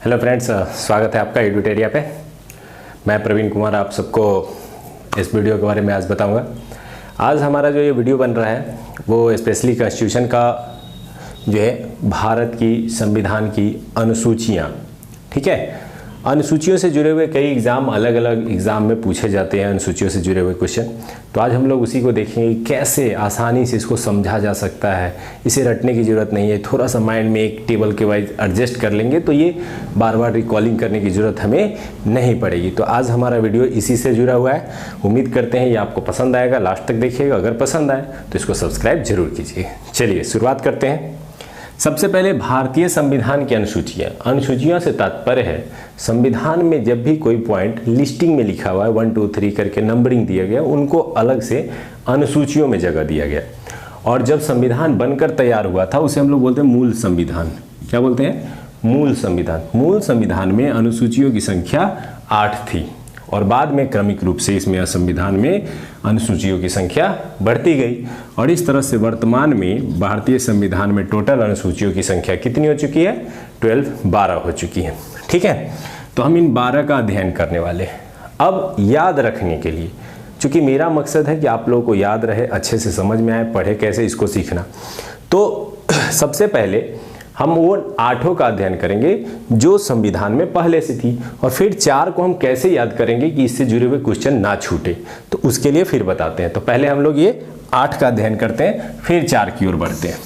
Hello friends, स्वागत है आपका एडुटेरिया पे। मैं प्रवीण कुमार आप सबको इस वीडियो के बारे में आज बताऊंगा। आज हमारा जो ये वीडियो बन रहा है वो स्पेशली कॉन्स्टिट्यूशन का जो है भारत की संविधान की अनुसूचियाँ, ठीक है। अनुसूचियों से जुड़े हुए कई एग्ज़ाम अलग अलग एग्ज़ाम में पूछे जाते हैं, अनुसूचियों से जुड़े हुए क्वेश्चन। तो आज हम लोग उसी को देखेंगे कैसे आसानी से इसको समझा जा सकता है। इसे रटने की ज़रूरत नहीं है, थोड़ा सा माइंड में एक टेबल के वाइज एडजस्ट कर लेंगे तो ये बार बार रिकॉलिंग करने की ज़रूरत हमें नहीं पड़ेगी। तो आज हमारा वीडियो इसी से जुड़ा हुआ है। उम्मीद करते हैं ये आपको पसंद आएगा, लास्ट तक देखिएगा। अगर पसंद आए तो इसको सब्सक्राइब जरूर कीजिए। चलिए शुरुआत करते हैं। सबसे पहले भारतीय संविधान की अनुसूचियाँ। अनुसूचियों से तात्पर्य है संविधान में जब भी कोई पॉइंट लिस्टिंग में लिखा हुआ है 1 2 3 करके नंबरिंग दिया गया, उनको अलग से अनुसूचियों में जगह दिया गया। और जब संविधान बनकर तैयार हुआ था उसे हम लोग बोलते हैं मूल संविधान। क्या बोलते हैं? मूल संविधान। मूल संविधान में अनुसूचियों की संख्या 8 थी और बाद में क्रमिक रूप से इसमें संविधान में अनुसूचियों की संख्या बढ़ती गई और इस तरह से वर्तमान में भारतीय संविधान में टोटल अनुसूचियों की संख्या कितनी हो चुकी है? 12 हो चुकी है, ठीक है। तो हम इन 12 का अध्ययन करने वाले हैं। अब याद रखने के लिए, चूंकि मेरा मकसद है कि आप लोगों को याद रहे, अच्छे से समझ में आए, पढ़े कैसे, इसको सीखना। तो सबसे पहले हम वो 8 का अध्ययन करेंगे जो संविधान में पहले से थी और फिर 4 को हम कैसे याद करेंगे कि इससे जुड़े हुए क्वेश्चन ना छूटे, तो उसके लिए फिर बताते हैं। तो पहले हम लोग ये 8 का अध्ययन करते हैं, फिर 4 की ओर बढ़ते हैं।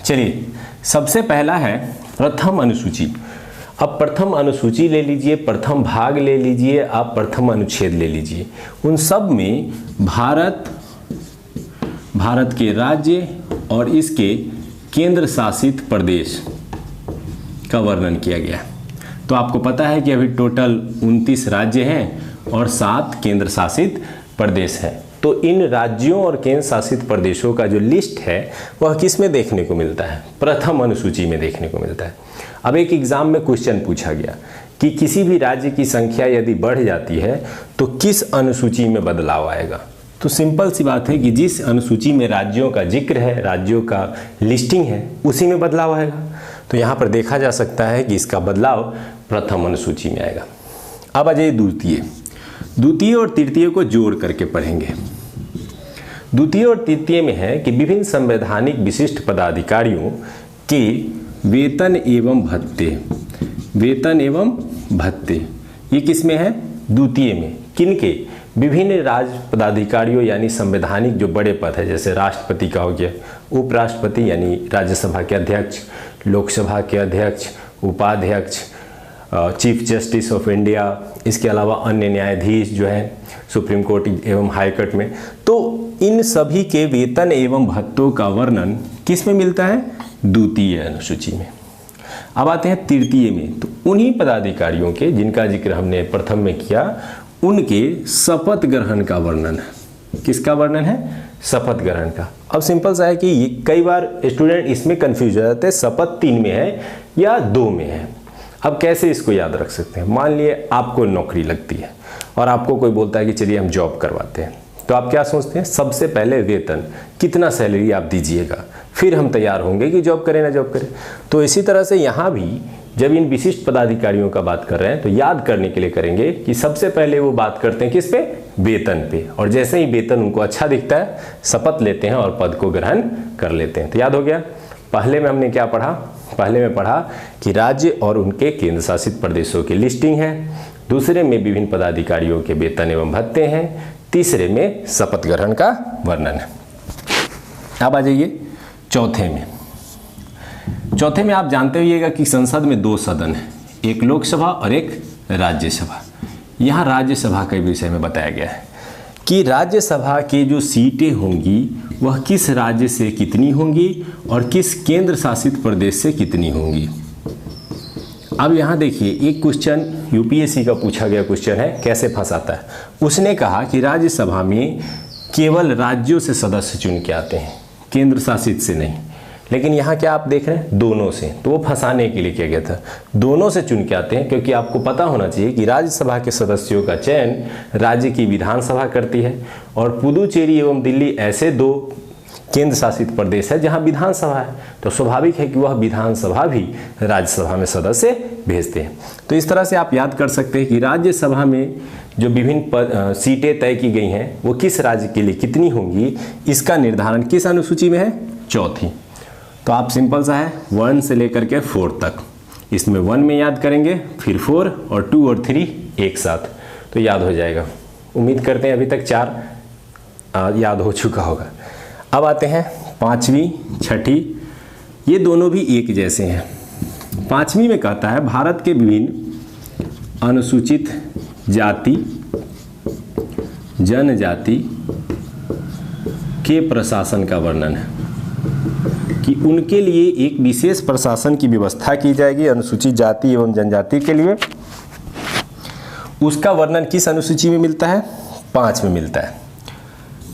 चलिए, सबसे पहला है प्रथम अनुसूची। अब प्रथम अनुसूची ले लीजिए, प्रथम भाग ले लीजिए, आप प्रथम अनुच्छेद ले लीजिए। उन सब में भारत के राज्य और इसके केंद्र शासित प्रदेश का वर्णन किया गया। तो आपको पता है कि अभी टोटल 29 राज्य हैं और 7 केंद्र शासित प्रदेश हैं। तो इन राज्यों और केंद्र शासित प्रदेशों का जो लिस्ट है वह किस में देखने को मिलता है? प्रथम अनुसूची में देखने को मिलता है। अब एक एग्जाम में क्वेश्चन पूछा गया कि किसी भी राज्य की संख्या यदि बढ़ जाती है तो किस अनुसूची में बदलाव आएगा? तो सिंपल सी बात है कि जिस अनुसूची में राज्यों का जिक्र है, राज्यों का लिस्टिंग है, उसी में बदलाव आएगा। तो यहाँ पर देखा जा सकता है कि इसका बदलाव प्रथम अनुसूची में आएगा। अब आ जाइए द्वितीय और तृतीय को जोड़ करके पढ़ेंगे। द्वितीय और तृतीय में है कि विभिन्न संवैधानिक विशिष्ट पदाधिकारियों के वेतन एवं भत्ते, ये किस में है? द्वितीय में। किनके? विभिन्न राज्य पदाधिकारियों यानी संवैधानिक जो बड़े पद है, जैसे राष्ट्रपति का हो गया, उपराष्ट्रपति यानी राज्यसभा के अध्यक्ष, लोकसभा के अध्यक्ष, उपाध्यक्ष, चीफ जस्टिस ऑफ इंडिया, इसके अलावा अन्य न्यायाधीश जो है सुप्रीम कोर्ट एवं हाई कोर्ट में। तो इन सभी के वेतन एवं भत्तों का वर्णन किस में मिलता है? द्वितीय अनुसूची में। अब आते हैं तृतीय में। तो उन्हीं पदाधिकारियों के जिनका जिक्र हमने प्रथम में किया, उनके शपथ ग्रहण का वर्णन है। किसका वर्णन है? शपथ ग्रहण का। अब सिंपल सा है कि ये कई बार स्टूडेंट इसमें कंफ्यूज हो जाते हैं, शपथ 3 में है या 2 में है। अब कैसे इसको याद रख सकते हैं? मान लिए आपको नौकरी लगती है और आपको कोई बोलता है कि चलिए हम जॉब करवाते हैं, तो आप क्या सोचते हैं? सबसे पहले वेतन, कितना सैलरी आप दीजिएगा, फिर हम तैयार होंगे कि जॉब करें ना जॉब करें। तो इसी तरह से यहाँ भी जब इन विशिष्ट पदाधिकारियों का बात कर रहे हैं तो याद करने के लिए करेंगे कि सबसे पहले वो बात करते हैं किस पे? वेतन पे। और जैसे ही वेतन उनको अच्छा दिखता है, शपथ लेते हैं और पद को ग्रहण कर लेते हैं। तो याद हो गया। पहले में हमने क्या पढ़ा? पहले में पढ़ा कि राज्य और उनके केंद्र शासित प्रदेशों की लिस्टिंग है, दूसरे में विभिन्न पदाधिकारियों के वेतन एवं भत्ते हैं, तीसरे में शपथ ग्रहण का वर्णन है। अब आ जाइए चौथे में। चौथे में आप जानते होइएगा कि संसद में 2 सदन है, एक लोकसभा और एक राज्यसभा। यहाँ राज्यसभा के विषय में बताया गया है कि राज्यसभा के जो सीटें होंगी वह किस राज्य से कितनी होंगी और किस केंद्र शासित प्रदेश से कितनी होंगी। अब यहाँ देखिए, एक क्वेश्चन यूपीएससी का पूछा गया क्वेश्चन है, कैसे फंसाता है। उसने कहा कि राज्यसभा में केवल राज्यों से सदस्य चुन के आते हैं, केंद्र शासित से नहीं। लेकिन यहाँ क्या आप देख रहे हैं? दोनों से। तो वो फंसाने के लिए किया गया था, दोनों से चुन के आते हैं, क्योंकि आपको पता होना चाहिए कि राज्यसभा के सदस्यों का चयन राज्य की विधानसभा करती है और पुदुचेरी एवं दिल्ली ऐसे 2 केंद्र शासित प्रदेश है जहां विधानसभा है, तो स्वाभाविक है कि वह विधानसभा भी राज्यसभा में सदस्य भेजते हैं। तो इस तरह से आप याद कर सकते हैं कि राज्यसभा में जो विभिन्न सीटें तय की गई हैं वो किस राज्य के लिए कितनी होंगी, इसका निर्धारण किस अनुसूची में है, चौथी। तो आप सिंपल सा है 1 से लेकर के 4 तक, इसमें 1 में याद करेंगे, फिर 4 और 2 और 3 एक साथ, तो याद हो जाएगा। उम्मीद करते हैं अभी तक 4 याद हो चुका होगा। अब आते हैं 5वीं 6ठी, ये दोनों भी एक जैसे हैं। 5वीं में कहता है भारत के विभिन्न अनुसूचित जाति जनजाति के प्रशासन का वर्णन है, कि उनके लिए एक विशेष प्रशासन की व्यवस्था की जाएगी अनुसूचित जाति एवं जनजाति के लिए। उसका वर्णन किस अनुसूची में मिलता है, 5 में मिलता है।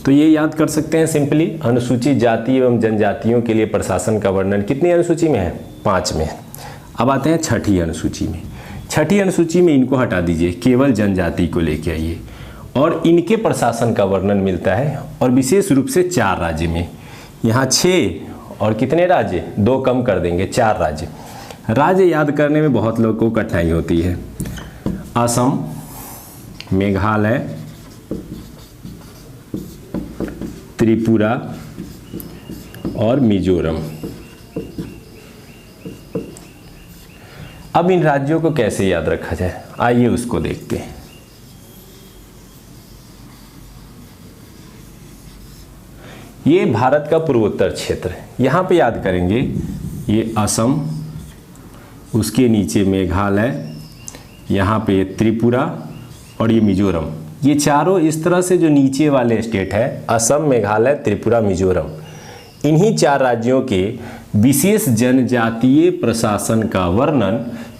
तो ये याद कर सकते हैं सिंपली, अनुसूचित जाति एवं जनजातियों के लिए प्रशासन का वर्णन कितनी अनुसूची में है, 5 में। अब आते हैं 6ठी अनुसूची में। 6ठी अनुसूची में इनको हटा दीजिए, केवल जनजाति को लेके आइए, और इनके प्रशासन का वर्णन मिलता है, और विशेष रूप से 4 राज्य में। यहाँ 6 और कितने राज्य, 2 कम कर देंगे, 4 राज्य। राज्य याद करने में बहुत लोगों को कठिनाई होती है। असम, मेघालय, त्रिपुरा और मिजोरम। अब इन राज्यों को कैसे याद रखा जाए, आइए उसको देखते हैं। ये भारत का पूर्वोत्तर क्षेत्र है, यहाँ पे याद करेंगे ये असम, उसके नीचे मेघालय, यहाँ पे त्रिपुरा और ये मिजोरम। ये चारों इस तरह से जो नीचे वाले स्टेट है, असम, मेघालय, त्रिपुरा, मिजोरम, इन्हीं 4 राज्यों के विशेष जनजातीय प्रशासन का वर्णन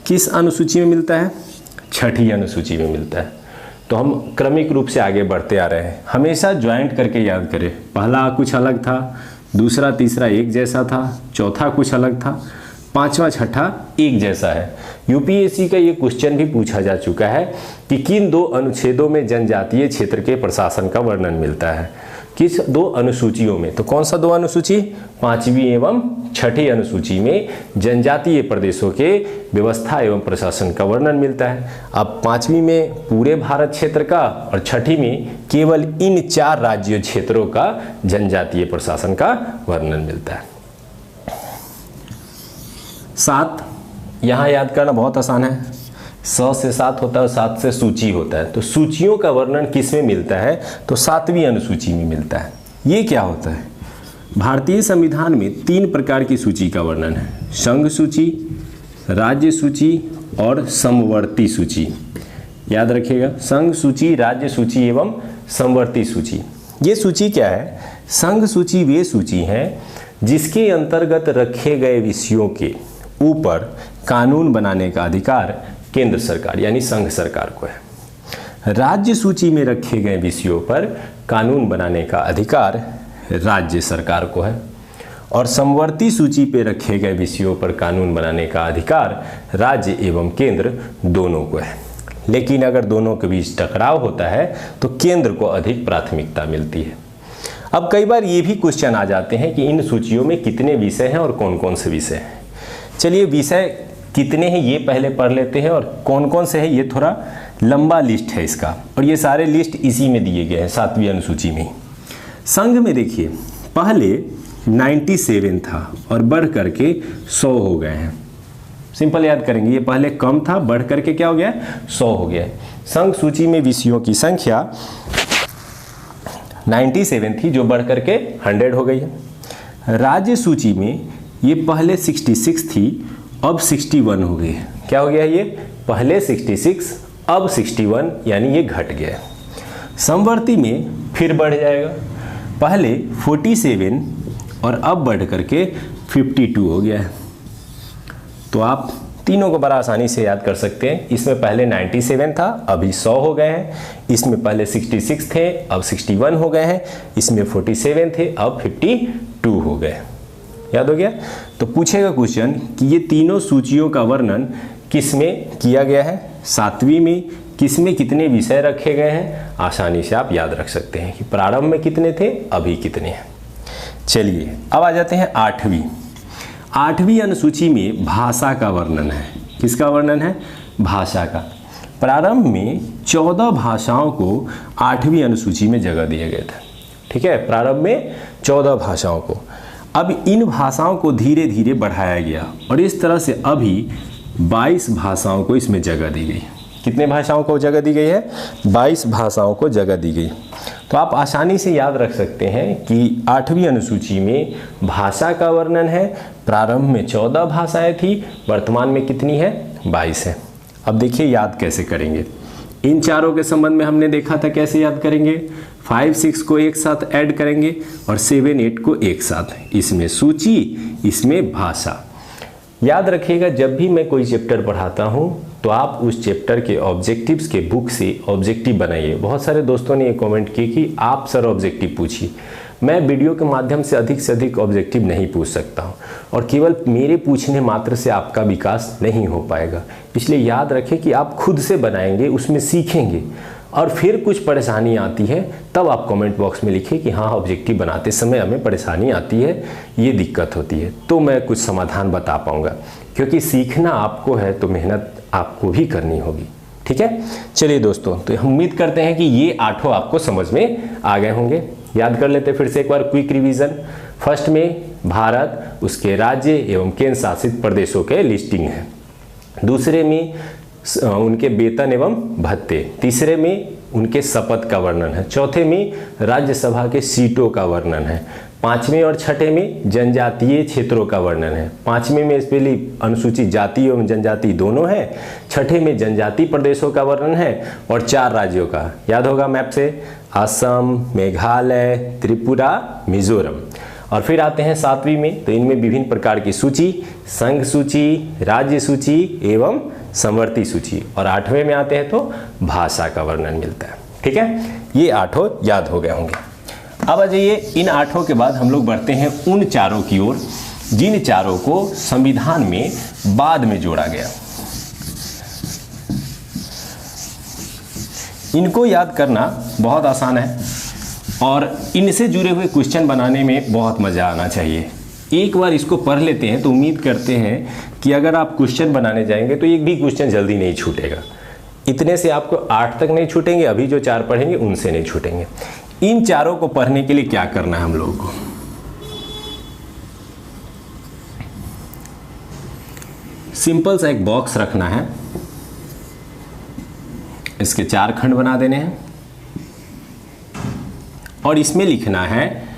किस अनुसूची में मिलता है, 6ठी अनुसूची में मिलता है। तो हम क्रमिक रूप से आगे बढ़ते आ रहे हैं, हमेशा ज्वाइंट करके याद करें। पहला कुछ अलग था, दूसरा तीसरा एक जैसा था, चौथा कुछ अलग था, 5वां 6ठा एक जैसा है। यूपीएससी का ये क्वेश्चन भी पूछा जा चुका है कि किन 2 अनुच्छेदों में जनजातीय क्षेत्र के प्रशासन का वर्णन मिलता है, किस 2 अनुसूचियों में। तो कौन सा 2 अनुसूची, 5वीं एवं 6ठी अनुसूची में जनजातीय प्रदेशों के व्यवस्था एवं प्रशासन का वर्णन मिलता है। अब 5वीं में पूरे भारत क्षेत्र का, और 6ठी में केवल इन 4 राज्य क्षेत्रों का जनजातीय प्रशासन का वर्णन मिलता है। 7 यहाँ याद करना बहुत आसान है, 100 से 7 होता है और 7 से सूची होता है। तो सूचियों का वर्णन किस में मिलता है, तो 7वीं अनुसूची में मिलता है। ये क्या होता है, भारतीय संविधान में 3 प्रकार की सूची का वर्णन है, संघ सूची, राज्य सूची और समवर्ती सूची। याद रखिएगा, संघ सूची, राज्य सूची एवं समवर्ती सूची। ये सूची क्या है, संघ सूची वे सूची हैं जिसके अंतर्गत रखे गए विषयों के ऊपर कानून बनाने का अधिकार केंद्र सरकार यानी संघ सरकार को है। राज्य सूची में रखे गए विषयों पर कानून बनाने का अधिकार राज्य सरकार को है, और समवर्ती सूची पे रखे गए विषयों पर कानून बनाने का अधिकार राज्य एवं केंद्र दोनों को है। लेकिन अगर दोनों के बीच टकराव होता है तो केंद्र को अधिक प्राथमिकता मिलती है। अब कई बार ये भी क्वेश्चन आ जाते हैं कि इन सूचियों में कितने विषय हैं और कौन कौन से विषय हैं। चलिए विषय कितने हैं ये पहले पढ़ लेते हैं, और कौन कौन से हैं ये थोड़ा लंबा लिस्ट है इसका, और ये सारे लिस्ट इसी में दिए गए हैं 7वीं अनुसूची में। संघ में देखिए पहले 97 था और बढ़ करके 100 हो गए हैं। सिंपल याद करेंगे, ये पहले कम था, बढ़ करके क्या हो गया, 100 हो गया। संघ सूची में विषयों की संख्या 97 थी जो बढ़ करके 100 हो गई है। राज्य सूची में ये पहले 66 थी, अब 61 हो गई। क्या हो गया, ये पहले 66 अब 61, यानी ये घट गया। समवर्ती में फिर बढ़ जाएगा, पहले 47 और अब बढ़ करके 52 हो गया है। तो आप तीनों को बड़ा आसानी से याद कर सकते हैं। इसमें पहले 97 था, अभी 100 हो गए हैं। इसमें पहले 66 थे, अब 61 हो गए हैं। इसमें 47 थे, अब 52 हो गए। याद हो गया। तो पूछेगा क्वेश्चन कि ये तीनों सूचियों का वर्णन किस में किया गया है, 7वीं में। किस में कितने विषय रखे गए हैं, आसानी से आप याद रख सकते हैं कि प्रारंभ में कितने थे, अभी कितने हैं। चलिए अब आ जाते हैं 8वीं अनुसूची में भाषा का वर्णन है। किसका वर्णन है? भाषा का। प्रारंभ में 14 भाषाओं को 8वीं अनुसूची में जगह दिए गए थे। ठीक है, प्रारंभ में 14 भाषाओं को। अब इन भाषाओं को धीरे धीरे बढ़ाया गया और इस तरह से अभी 22 भाषाओं को इसमें जगह दी गई। कितने भाषाओं को जगह दी गई है? 22 भाषाओं को जगह दी गई। तो आप आसानी से याद रख सकते हैं कि 8वीं अनुसूची में भाषा का वर्णन है। प्रारंभ में 14 भाषाएं थी, वर्तमान में कितनी है? 22 है। अब देखिए याद कैसे करेंगे। इन चारों के संबंध में हमने देखा था कैसे याद करेंगे। 5, 6 को एक साथ ऐड करेंगे और 7, 8 को एक साथ। इसमें सूची, इसमें भाषा। याद रखिएगा, जब भी मैं कोई चैप्टर पढ़ाता हूँ तो आप उस चैप्टर के ऑब्जेक्टिव्स के बुक से ऑब्जेक्टिव बनाइए। बहुत सारे दोस्तों ने ये कमेंट किए कि आप सर ऑब्जेक्टिव पूछिए। मैं वीडियो के माध्यम से अधिक ऑब्जेक्टिव नहीं पूछ सकता हूँ और केवल मेरे पूछने मात्र से आपका विकास नहीं हो पाएगा। इसलिए याद रखें कि आप खुद से बनाएंगे, उसमें सीखेंगे और फिर कुछ परेशानी आती है तब आप कमेंट बॉक्स में लिखिए कि हाँ ऑब्जेक्टिव बनाते समय हमें परेशानी आती है, ये दिक्कत होती है, तो मैं कुछ समाधान बता पाऊँगा। क्योंकि सीखना आपको है तो मेहनत आपको भी करनी होगी। ठीक है, चलिए दोस्तों, तो हम उम्मीद करते हैं कि ये 8 आपको समझ में आ गए होंगे। याद कर लेते फिर से एक बार क्विक रिवीजन। फर्स्ट में भारत, उसके राज्य एवं केंद्र शासित प्रदेशों के लिस्टिंग है। दूसरे में उनके वेतन एवं भत्ते। तीसरे में उनके शपथ का वर्णन है। चौथे में राज्यसभा के सीटों का वर्णन है। 5वें और 6ठे में जनजातीय क्षेत्रों का वर्णन है। 5वें में स्पेशली अनुसूचित जाति एवं जनजाति दोनों है। 6ठे में जनजाति प्रदेशों का वर्णन है और 4 राज्यों का, याद होगा मैप से, असम, मेघालय, त्रिपुरा, मिजोरम। और फिर आते हैं 7वीं में, तो इनमें विभिन्न प्रकार की सूची, संघ सूची, राज्य सूची एवं समवर्ती सूची। और 8वें में आते हैं तो भाषा का वर्णन मिलता है। ठीक है, ये 8 याद हो गए होंगे। अब आ जाइए, इन 8 के बाद हम लोग बढ़ते हैं उन चारों की ओर जिन चारों को संविधान में बाद में जोड़ा गया। इनको याद करना बहुत आसान है और इनसे जुड़े हुए क्वेश्चन बनाने में बहुत मज़ा आना चाहिए। एक बार इसको पढ़ लेते हैं तो उम्मीद करते हैं कि अगर आप क्वेश्चन बनाने जाएंगे तो एक भी क्वेश्चन जल्दी नहीं छूटेगा। इतने से आपको 8 तक नहीं छूटेंगे, अभी जो 4 पढ़ेंगे उनसे नहीं छूटेंगे। इन चारों को पढ़ने के लिए क्या करना है हम लोगों को? सिंपल सा एक बॉक्स रखना है, इसके 4 खंड बना देने हैं और इसमें लिखना है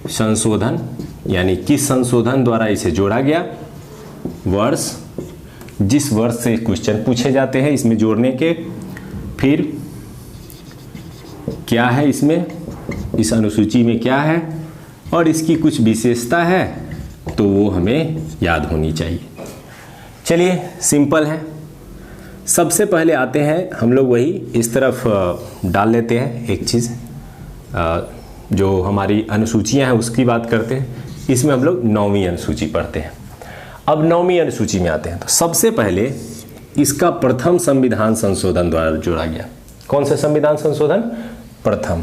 संशोधन, यानी किस संशोधन द्वारा इसे जोड़ा गया, वर्ष, जिस वर्ष से क्वेश्चन पूछे जाते हैं इसमें जोड़ने के, फिर क्या है इसमें, इस अनुसूची में क्या है और इसकी कुछ विशेषता है तो वो हमें याद होनी चाहिए। चलिए सिंपल है। सबसे पहले आते हैं हम लोग वही इस तरफ डाल लेते हैं एक चीज़, जो हमारी अनुसूचियां हैं उसकी बात करते हैं। इसमें हम लोग 9वीं अनुसूची पढ़ते हैं। अब 9वीं अनुसूची में आते हैं तो सबसे पहले इसका प्रथम संविधान संशोधन द्वारा जोड़ा गया। कौन सा संविधान संशोधन? प्रथम।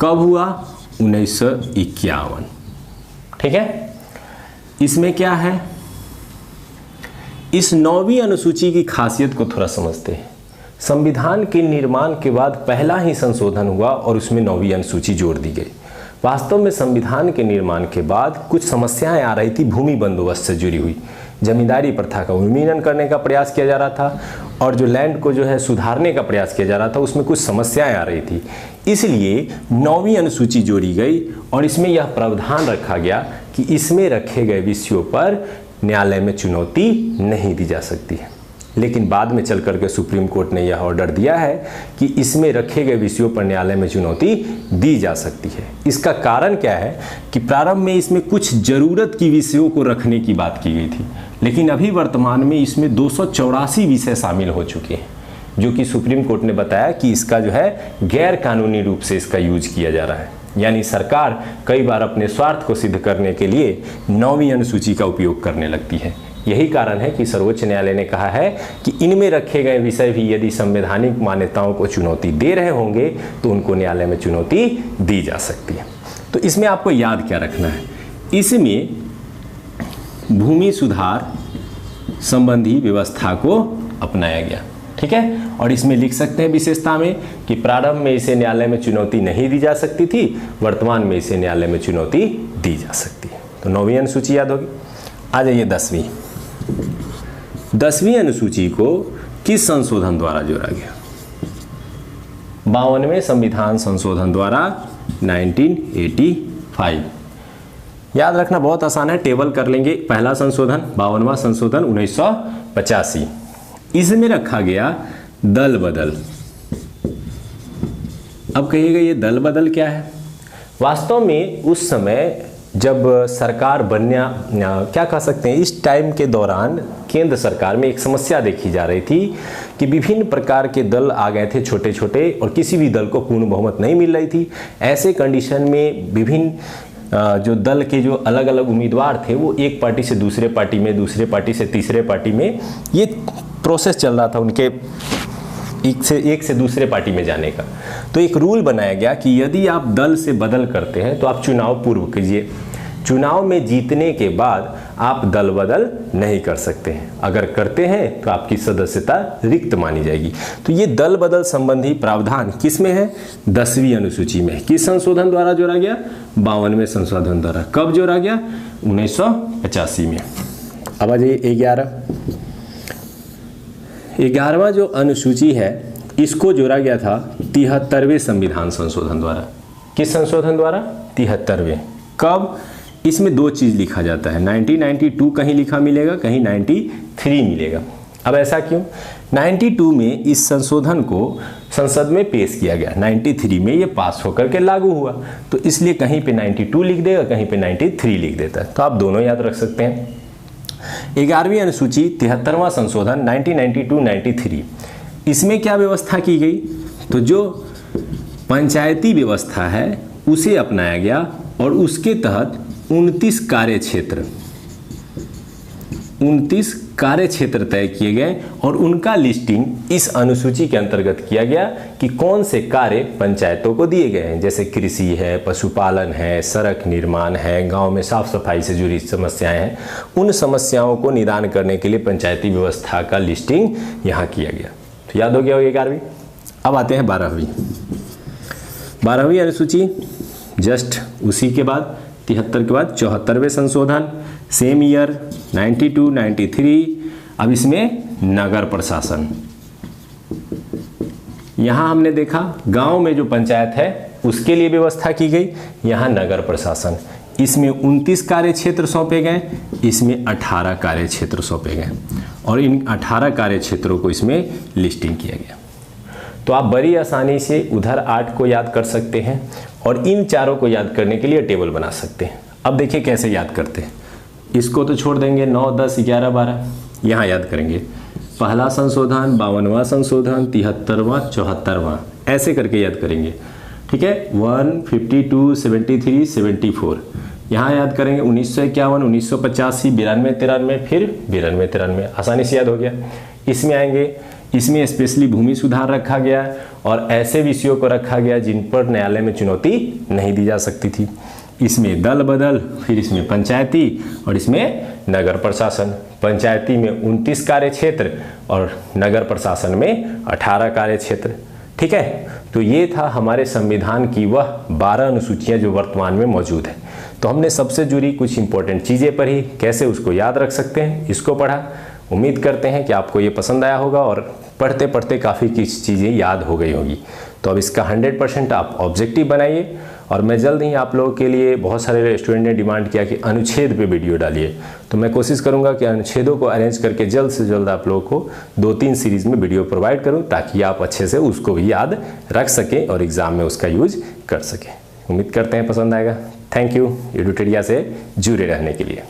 कब हुआ? 1951। ठीक है, इसमें क्या है, इस 9वीं अनुसूची की खासियत को थोड़ा समझते हैं। संविधान के निर्माण के बाद पहला ही संशोधन हुआ और उसमें 9वीं अनुसूची जोड़ दी गई। वास्तव में संविधान के निर्माण के बाद कुछ समस्याएं आ रही थी भूमि बंदोबस्त से जुड़ी हुई। जमींदारी प्रथा का उन्मूलन करने का प्रयास किया जा रहा था और जो लैंड को जो है सुधारने का प्रयास किया जा रहा था, उसमें कुछ समस्याएं आ रही थी। इसलिए 9वीं अनुसूची जोड़ी गई और इसमें यह प्रावधान रखा गया कि इसमें रखे गए विषयों पर न्यायालय में चुनौती नहीं दी जा सकती है। लेकिन बाद में चल करके सुप्रीम कोर्ट ने यह ऑर्डर दिया है कि इसमें रखे गए विषयों पर न्यायालय में चुनौती दी जा सकती है। इसका कारण क्या है कि प्रारंभ में इसमें कुछ जरूरत की विषयों को रखने की बात की गई थी, लेकिन अभी वर्तमान में इसमें 284 विषय शामिल हो चुके हैं, जो कि सुप्रीम कोर्ट ने बताया कि इसका जो है गैर कानूनी रूप से इसका यूज किया जा रहा है। यानी सरकार कई बार अपने स्वार्थ को सिद्ध करने के लिए 9वीं अनुसूची का उपयोग करने लगती है। यही कारण है कि सर्वोच्च न्यायालय ने कहा है कि इनमें रखे गए विषय भी यदि संवैधानिक मान्यताओं को चुनौती दे रहे होंगे तो उनको न्यायालय में चुनौती दी जा सकती है। तो इसमें आपको याद क्या रखना है, इसमें भूमि सुधार संबंधी व्यवस्था को अपनाया गया, ठीक है। और इसमें लिख सकते हैं विशेषता में कि प्रारंभ में इसे न्यायालय में चुनौती नहीं दी जा सकती थी, वर्तमान में इसे न्यायालय में चुनौती दी जा सकती है। तो 9वीं अनुसूची याद होगी। आ जाइए 10वीं। 10वीं अनुसूची को किस संशोधन द्वारा जोड़ा गया? 52वें संविधान संशोधन द्वारा 1985। याद रखना बहुत आसान है, टेबल कर लेंगे। पहला संशोधन 52वां संशोधन 1985, इसमें रखा गया दल बदल। अब कहिएगा ये दल बदल क्या है? वास्तव में उस समय जब सरकार बनना, क्या कह सकते हैं, इस टाइम के दौरान केंद्र सरकार में एक समस्या देखी जा रही थी कि विभिन्न प्रकार के दल आ गए थे छोटे छोटे, और किसी भी दल को पूर्ण बहुमत नहीं मिल रही थी। ऐसे कंडीशन में विभिन्न जो दल के जो अलग अलग उम्मीदवार थे वो एक पार्टी से दूसरे पार्टी में, दूसरे पार्टी से तीसरे पार्टी में, ये प्रोसेस चल रहा था उनके एक से दूसरे पार्टी में जाने का। तो एक रूल बनाया गया कि यदि आप दल से बदल करते हैं तो आप चुनाव पूर्व कीजिए, चुनाव में जीतने के बाद आप दल बदल नहीं कर सकते हैं, अगर करते हैं तो आपकी सदस्यता रिक्त मानी जाएगी। तो ये दल बदल संबंधी प्रावधान किस में है? 10वीं अनुसूची में। किस संशोधन द्वारा जोड़ा गया? 52वें संशोधन द्वारा। कब जोड़ा गया? 1985 में। अब आ जाइए 11वां जो अनुसूची है इसको जोड़ा गया था 73वें संविधान संशोधन द्वारा। किस संशोधन द्वारा? 73वें। कब? इसमें दो चीज लिखा जाता है, 1992 कहीं लिखा मिलेगा, कहीं 93 मिलेगा। अब ऐसा क्यों? 92 में इस संशोधन को संसद में पेश किया गया, 93 में ये पास होकर के लागू हुआ, तो इसलिए कहीं पे 92 लिख देगा, कहीं पे 93 लिख देता है। तो आप दोनों याद रख सकते हैं। 11वीं अनुसूची 73वां संशोधन 1992-93, इसमें क्या व्यवस्था की गई? तो जो पंचायती व्यवस्था है उसे अपनाया गया और उसके तहत 29 कार्य क्षेत्र तय किए गए और उनका लिस्टिंग इस अनुसूची के अंतर्गत किया गया कि कौन से कार्य पंचायतों को दिए गए हैं, जैसे कृषि है, पशुपालन है, सड़क निर्माण है, गांव में साफ सफाई से जुड़ी समस्याएं हैं। उन समस्याओं को निदान करने के लिए पंचायती व्यवस्था का लिस्टिंग यहाँ किया गया। तो याद हो गया होगी 11वीं। अब आते हैं 12वीं अनुसूची, जस्ट उसी के बाद 73 के बाद 74वें संशोधन, सेम ईयर 92-93। अब इसमें नगर प्रशासन, यहां हमने देखा गांव में जो पंचायत है उसके लिए व्यवस्था की गई, यहां नगर प्रशासन। इसमें 29 कार्य क्षेत्र सौंपे गए, इसमें 18 कार्य क्षेत्र सौंपे गए और इन 18 कार्य क्षेत्रों को इसमें लिस्टिंग किया गया। तो आप बड़ी आसानी से उधर 8 को याद कर सकते हैं और इन चारों को याद करने के लिए टेबल बना सकते हैं। अब देखिए कैसे याद करते हैं। इसको तो छोड़ देंगे, 9, 10, 11, 12 यहाँ याद करेंगे। पहला संशोधन, 52वां संशोधन, 73वां, 74वां, ऐसे करके याद करेंगे, ठीक है। 1, 52, 73, 74 यहाँ याद करेंगे। 1951, 1985, 92, 93, फिर 92, 93, आसानी से याद हो गया। इसमें आएंगे, इसमें स्पेशली भूमि सुधार रखा गया और ऐसे विषयों को रखा गया जिन पर न्यायालय में चुनौती नहीं दी जा सकती थी। इसमें दल बदल, फिर इसमें पंचायती और इसमें नगर प्रशासन। पंचायती में 29 कार्य क्षेत्र और नगर प्रशासन में 18 कार्य क्षेत्र, ठीक है। तो ये था हमारे संविधान की वह 12 अनुसूचियां जो वर्तमान में मौजूद है। तो हमने सबसे जुड़ी कुछ इंपॉर्टेंट चीज़ें पढ़ी, कैसे उसको याद रख सकते हैं इसको पढ़ा। उम्मीद करते हैं कि आपको ये पसंद आया होगा और पढ़ते पढ़ते काफ़ी कुछ चीज़ें याद हो गई होंगी। तो अब इसका 100% आप ऑब्जेक्टिव बनाइए और मैं जल्द ही आप लोगों के लिए, बहुत सारे स्टूडेंट ने डिमांड किया कि अनुच्छेद पे वीडियो डालिए, तो मैं कोशिश करूंगा कि अनुच्छेदों को अरेंज करके जल्द से जल्द आप लोगों को 2-3 सीरीज़ में वीडियो प्रोवाइड करूं ताकि आप अच्छे से उसको भी याद रख सकें और एग्ज़ाम में उसका यूज कर सकें। उम्मीद करते हैं पसंद आएगा। थैंक यू एडुटेरिया से जुड़े रहने के लिए।